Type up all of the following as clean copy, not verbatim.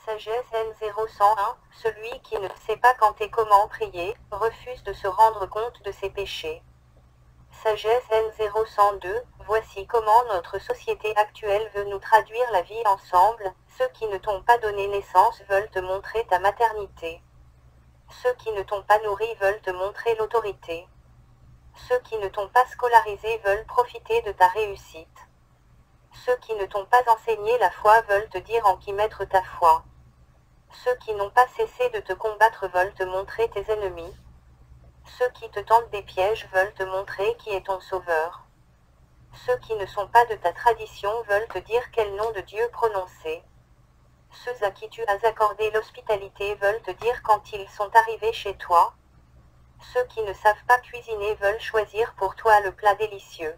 Sagesse N0101, celui qui ne sait pas quand et comment prier, refuse de se rendre compte de ses péchés. Sagesse N0102, voici comment notre société actuelle veut nous traduire la vie ensemble, ceux qui ne t'ont pas donné naissance veulent te montrer ta maternité. Ceux qui ne t'ont pas nourri veulent te montrer l'autorité. Ceux qui ne t'ont pas scolarisé veulent profiter de ta réussite. Ceux qui ne t'ont pas enseigné la foi veulent te dire en qui mettre ta foi. Ceux qui n'ont pas cessé de te combattre veulent te montrer tes ennemis. Ceux qui te tendent des pièges veulent te montrer qui est ton sauveur. Ceux qui ne sont pas de ta tradition veulent te dire quel nom de Dieu prononcer. Ceux à qui tu as accordé l'hospitalité veulent te dire quand ils sont arrivés chez toi. Ceux qui ne savent pas cuisiner veulent choisir pour toi le plat délicieux.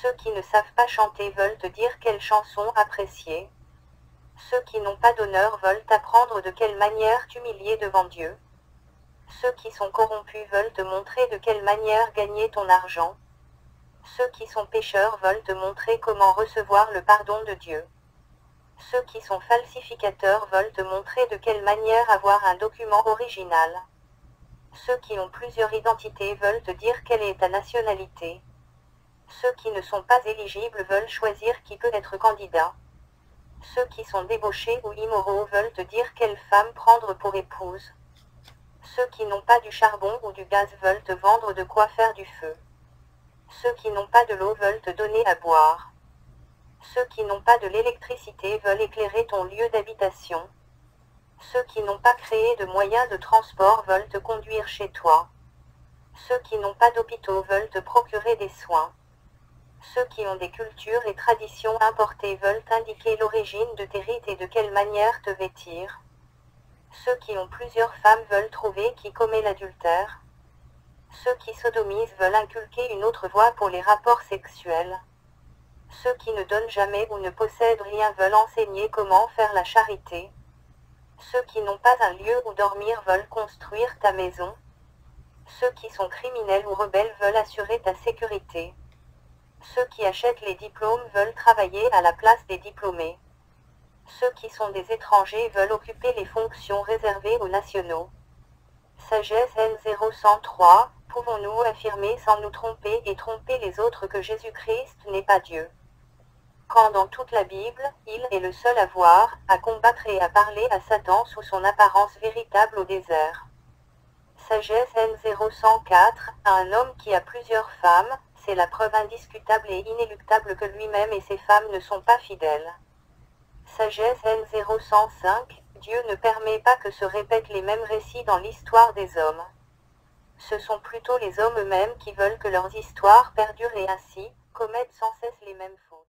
Ceux qui ne savent pas chanter veulent te dire quelle chanson apprécier. Ceux qui n'ont pas d'honneur veulent t'apprendre de quelle manière t'humilier devant Dieu. Ceux qui sont corrompus veulent te montrer de quelle manière gagner ton argent. Ceux qui sont pécheurs veulent te montrer comment recevoir le pardon de Dieu. Ceux qui sont falsificateurs veulent te montrer de quelle manière avoir un document original. Ceux qui ont plusieurs identités veulent te dire quelle est ta nationalité. Ceux qui ne sont pas éligibles veulent choisir qui peut être candidat. Ceux qui sont débauchés ou immoraux veulent te dire quelle femme prendre pour épouse. Ceux qui n'ont pas du charbon ou du gaz veulent te vendre de quoi faire du feu. Ceux qui n'ont pas de l'eau veulent te donner à boire. Ceux qui n'ont pas de l'électricité veulent éclairer ton lieu d'habitation. Ceux qui n'ont pas créé de moyens de transport veulent te conduire chez toi. Ceux qui n'ont pas d'hôpitaux veulent te procurer des soins. Ceux qui ont des cultures et traditions importées veulent indiquer l'origine de tes rites et de quelle manière te vêtir. Ceux qui ont plusieurs femmes veulent trouver qui commet l'adultère. Ceux qui sodomisent veulent inculquer une autre voie pour les rapports sexuels. Ceux qui ne donnent jamais ou ne possèdent rien veulent enseigner comment faire la charité. Ceux qui n'ont pas un lieu où dormir veulent construire ta maison. Ceux qui sont criminels ou rebelles veulent assurer ta sécurité. Ceux qui achètent les diplômes veulent travailler à la place des diplômés. Ceux qui sont des étrangers veulent occuper les fonctions réservées aux nationaux. Sagesse N0103, pouvons-nous affirmer sans nous tromper et tromper les autres que Jésus-Christ n'est pas Dieu? Quand dans toute la Bible, il est le seul à voir, à combattre et à parler à Satan sous son apparence véritable au désert. Sagesse N0104, à un homme qui a plusieurs femmes, c'est la preuve indiscutable et inéluctable que lui-même et ses femmes ne sont pas fidèles. Sagesse N0105, Dieu ne permet pas que se répètent les mêmes récits dans l'histoire des hommes. Ce sont plutôt les hommes eux-mêmes qui veulent que leurs histoires perdurent et ainsi, commettent sans cesse les mêmes fautes.